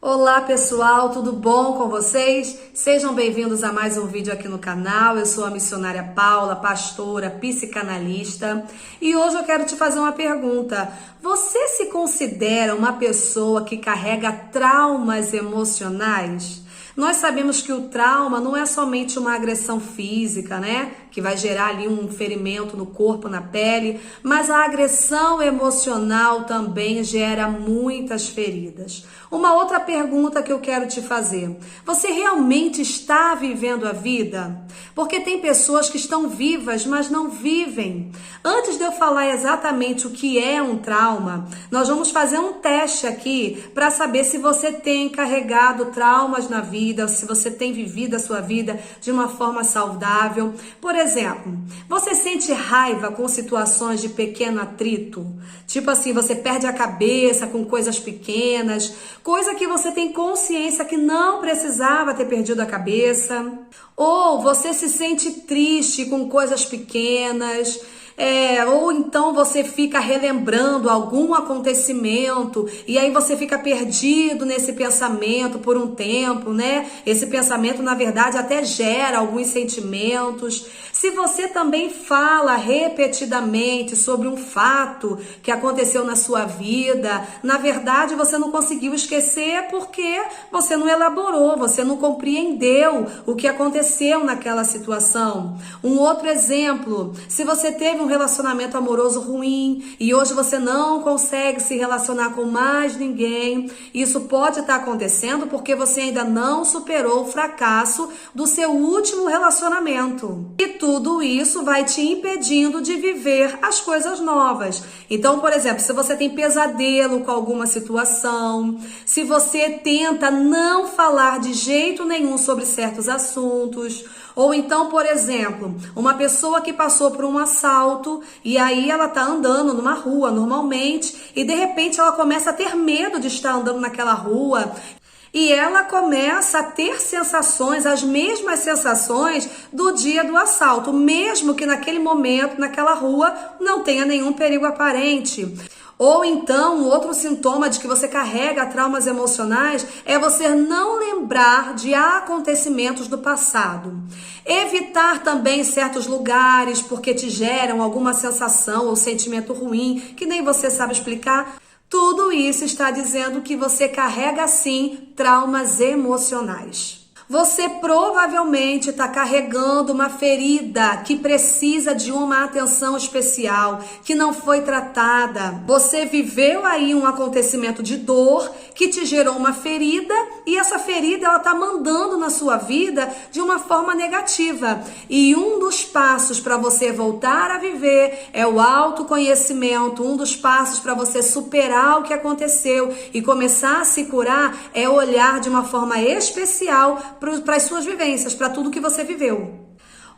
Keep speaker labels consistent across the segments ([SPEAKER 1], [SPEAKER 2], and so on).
[SPEAKER 1] Olá pessoal, tudo bom com vocês? Sejam bem-vindos a mais um vídeo aqui no canal. Eu sou a missionária Paula, pastora, psicanalista, e hoje eu quero te fazer uma pergunta. Você se considera uma pessoa que carrega traumas emocionais? Nós sabemos que o trauma não é somente uma agressão física, né? Que vai gerar ali um ferimento no corpo, na pele, mas a agressão emocional também gera muitas feridas. Uma outra pergunta que eu quero te fazer: você realmente está vivendo a vida? Porque tem pessoas que estão vivas, mas não vivem. Antes de eu falar exatamente o que é um trauma, nós vamos fazer um teste aqui para saber se você tem carregado traumas na vida, se você tem vivido a sua vida de uma forma saudável. Por exemplo, você sente raiva com situações de pequeno atrito? Tipo assim, você perde a cabeça com coisas pequenas, coisa que você tem consciência que não precisava ter perdido a cabeça. Ou você se sente triste com coisas pequenas. Ou então você fica relembrando algum acontecimento e aí você fica perdido nesse pensamento por um tempo, né? Esse pensamento, na verdade, até gera alguns sentimentos. Se você também fala repetidamente sobre um fato que aconteceu na sua vida, na verdade você não conseguiu esquecer porque você não elaborou, você não compreendeu o que aconteceu naquela situação. Um outro exemplo: se você teve um relacionamento amoroso ruim e hoje você não consegue se relacionar com mais ninguém, isso pode estar acontecendo porque você ainda não superou o fracasso do seu último relacionamento. E tudo isso vai te impedindo de viver as coisas novas. Então, por exemplo, se você tem pesadelo com alguma situação, se você tenta não falar de jeito nenhum sobre certos assuntos, ou então, por exemplo, uma pessoa que passou por um assalto e aí ela tá andando numa rua normalmente e de repente ela começa a ter medo de estar andando naquela rua. E ela começa a ter sensações, as mesmas sensações do dia do assalto, mesmo que naquele momento, naquela rua, não tenha nenhum perigo aparente. Ou então, um outro sintoma de que você carrega traumas emocionais é você não lembrar de acontecimentos do passado. Evitar também certos lugares porque te geram alguma sensação ou sentimento ruim que nem você sabe explicar. Tudo isso está dizendo que você carrega, sim, traumas emocionais. Você provavelmente está carregando uma ferida que precisa de uma atenção especial, que não foi tratada. Você viveu aí um acontecimento de dor que te gerou uma ferida e essa ferida ela está mandando na sua vida de uma forma negativa. E um dos passos para você voltar a viver é o autoconhecimento. Um dos passos para você superar o que aconteceu e começar a se curar é olhar de uma forma especial para as suas vivências, para tudo que você viveu.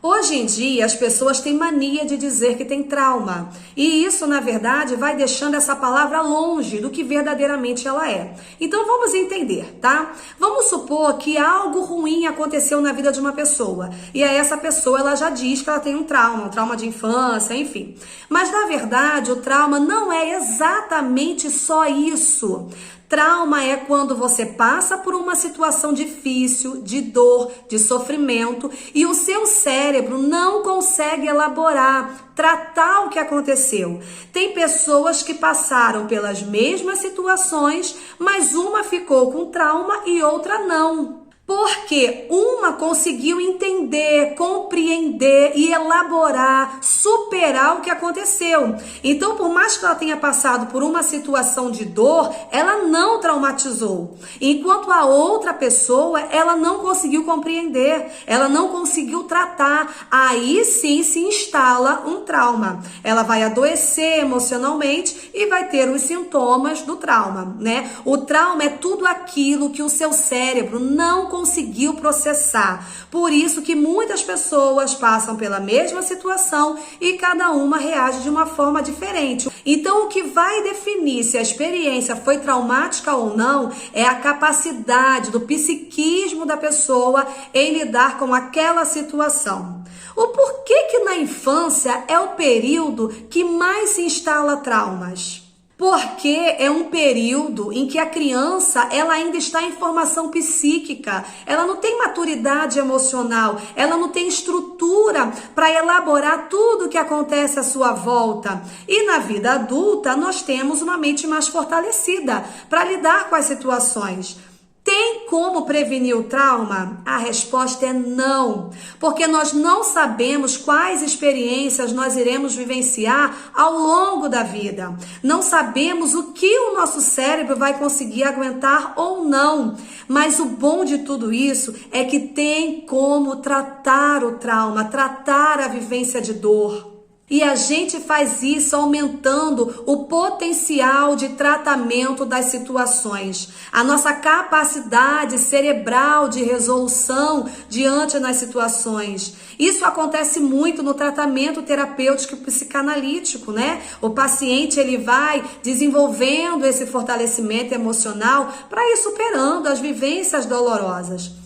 [SPEAKER 1] Hoje em dia, as pessoas têm mania de dizer que tem trauma. E isso, na verdade, vai deixando essa palavra longe do que verdadeiramente ela é. Então, vamos entender, tá? Vamos supor que algo ruim aconteceu na vida de uma pessoa. E aí, essa pessoa, ela já diz que ela tem um trauma de infância, enfim. Mas, na verdade, o trauma não é exatamente só isso. Trauma é quando você passa por uma situação difícil, de dor, de sofrimento e o seu cérebro não consegue elaborar, tratar o que aconteceu. Tem pessoas que passaram pelas mesmas situações, mas uma ficou com trauma e outra não. Porque uma conseguiu entender, compreender e elaborar, superar o que aconteceu. Então, por mais que ela tenha passado por uma situação de dor, ela não traumatizou. Enquanto a outra pessoa, ela não conseguiu compreender, ela não conseguiu tratar. Aí sim se instala um trauma. Ela vai adoecer emocionalmente e vai ter os sintomas do trauma, né? O trauma é tudo aquilo que o seu cérebro não conseguiu processar. Por isso que muitas pessoas passam pela mesma situação e cada uma reage de uma forma diferente. Então, o que vai definir se a experiência foi traumática ou não é a capacidade do psiquismo da pessoa em lidar com aquela situação. O porquê que na infância é o período que mais se instala traumas? Porque é um período em que a criança, ela ainda está em formação psíquica, ela não tem maturidade emocional, ela não tem estrutura para elaborar tudo o que acontece à sua volta. E na vida adulta, nós temos uma mente mais fortalecida para lidar com as situações. Tem como prevenir o trauma? A resposta é não, porque nós não sabemos quais experiências nós iremos vivenciar ao longo da vida. Não sabemos o que o nosso cérebro vai conseguir aguentar ou não. Mas o bom de tudo isso é que tem como tratar o trauma, tratar a vivência de dor. E a gente faz isso aumentando o potencial de tratamento das situações, a nossa capacidade cerebral de resolução diante das situações. Isso acontece muito no tratamento terapêutico psicanalítico, né? O paciente ele vai desenvolvendo esse fortalecimento emocional para ir superando as vivências dolorosas.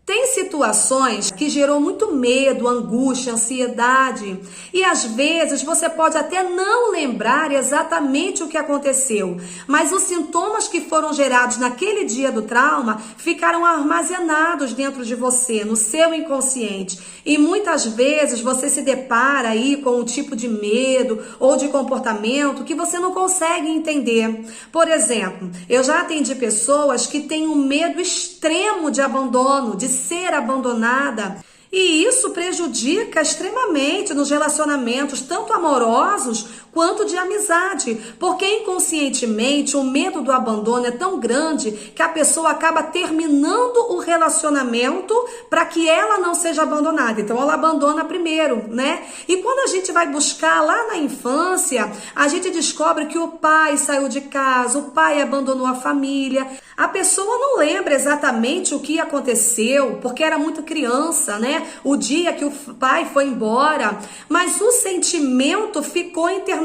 [SPEAKER 1] Tem situações que gerou muito medo, angústia, ansiedade e às vezes você pode até não lembrar exatamente o que aconteceu, mas os sintomas que foram gerados naquele dia do trauma ficaram armazenados dentro de você, no seu inconsciente. E muitas vezes você se depara aí com um tipo de medo ou de comportamento que você não consegue entender. Por exemplo, eu já atendi pessoas que têm um medo extremo de abandono, de ser abandonada. E isso prejudica extremamente nos relacionamentos, tanto amorosos quanto de amizade, porque inconscientemente o medo do abandono é tão grande que a pessoa acaba terminando o relacionamento para que ela não seja abandonada. Então ela abandona primeiro, né? E quando a gente vai buscar lá na infância, a gente descobre que o pai saiu de casa, o pai abandonou a família. A pessoa não lembra exatamente o que aconteceu, porque era muito criança, né? O dia que o pai foi embora, mas o sentimento ficou internalizado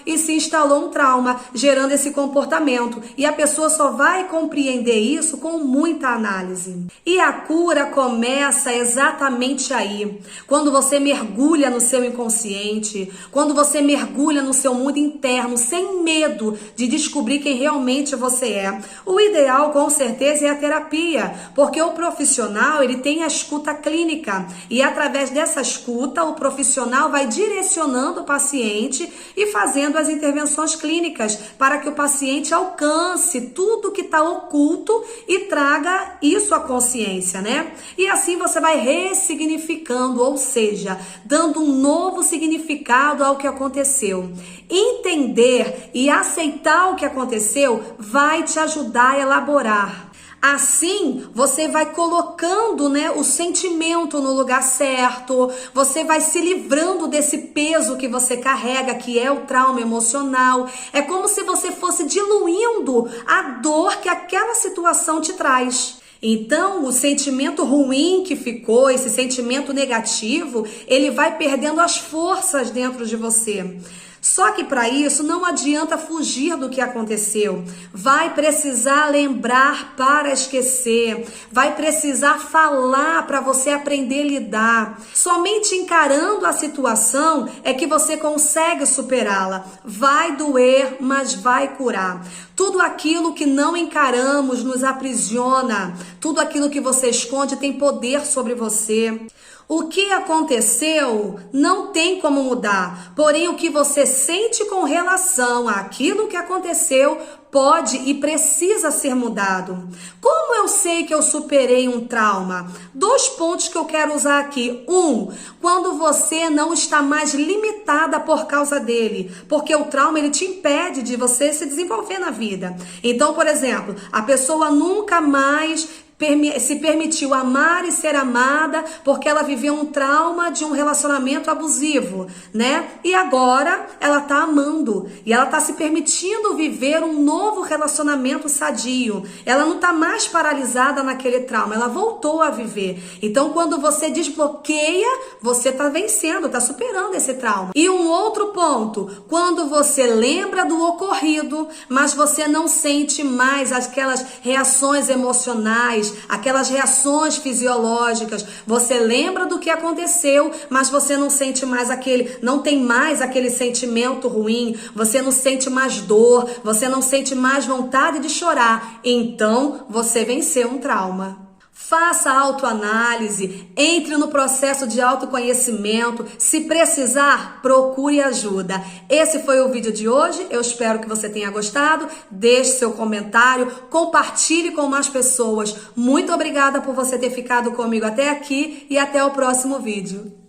[SPEAKER 1] e se instalou um trauma, gerando esse comportamento. E a pessoa só vai compreender isso com muita análise. E a cura começa exatamente aí, quando você mergulha no seu inconsciente, quando você mergulha no seu mundo interno, sem medo de descobrir quem realmente você é. O ideal, com certeza, é a terapia, porque o profissional, ele tem a escuta clínica e através dessa escuta, o profissional vai direcionando o paciente e fazendo as intervenções clínicas para que o paciente alcance tudo que está oculto e traga isso à consciência, né? E assim você vai ressignificando, ou seja, dando um novo significado ao que aconteceu. Entender e aceitar o que aconteceu vai te ajudar a elaborar. Assim, você vai colocando, né, o sentimento no lugar certo, você vai se livrando desse peso que você carrega, que é o trauma emocional. É como se você fosse diluindo a dor que aquela situação te traz. Então, o sentimento ruim que ficou, esse sentimento negativo, ele vai perdendo as forças dentro de você. Só que para isso não adianta fugir do que aconteceu. Vai precisar lembrar para esquecer. Vai precisar falar para você aprender a lidar. Somente encarando a situação é que você consegue superá-la. Vai doer, mas vai curar. Tudo aquilo que não encaramos nos aprisiona. Tudo aquilo que você esconde tem poder sobre você. O que aconteceu não tem como mudar, porém o que você sente com relação àquilo que aconteceu pode e precisa ser mudado. Como eu sei que eu superei um trauma? 2 pontos que eu quero usar aqui. 1, quando você não está mais limitada por causa dele, porque o trauma ele te impede de você se desenvolver na vida. Então, por exemplo, a pessoa nunca mais se permitiu amar e ser amada porque ela viveu um trauma de um relacionamento abusivo, né? E agora ela tá amando e ela tá se permitindo viver um novo relacionamento sadio. Ela não tá mais paralisada naquele trauma, ela voltou a viver. Então, quando você desbloqueia, você tá vencendo, tá superando esse trauma. E um outro ponto, quando você lembra do ocorrido, mas você não sente mais aquelas reações emocionais, mais aquelas reações fisiológicas. Você lembra do que aconteceu, mas você não sente mais não tem mais aquele sentimento ruim, você não sente mais dor, você não sente mais vontade de chorar. Então, você venceu um trauma. Faça autoanálise, entre no processo de autoconhecimento. Se precisar, procure ajuda. Esse foi o vídeo de hoje. Eu espero que você tenha gostado. Deixe seu comentário, compartilhe com mais pessoas. Muito obrigada por você ter ficado comigo até aqui e até o próximo vídeo.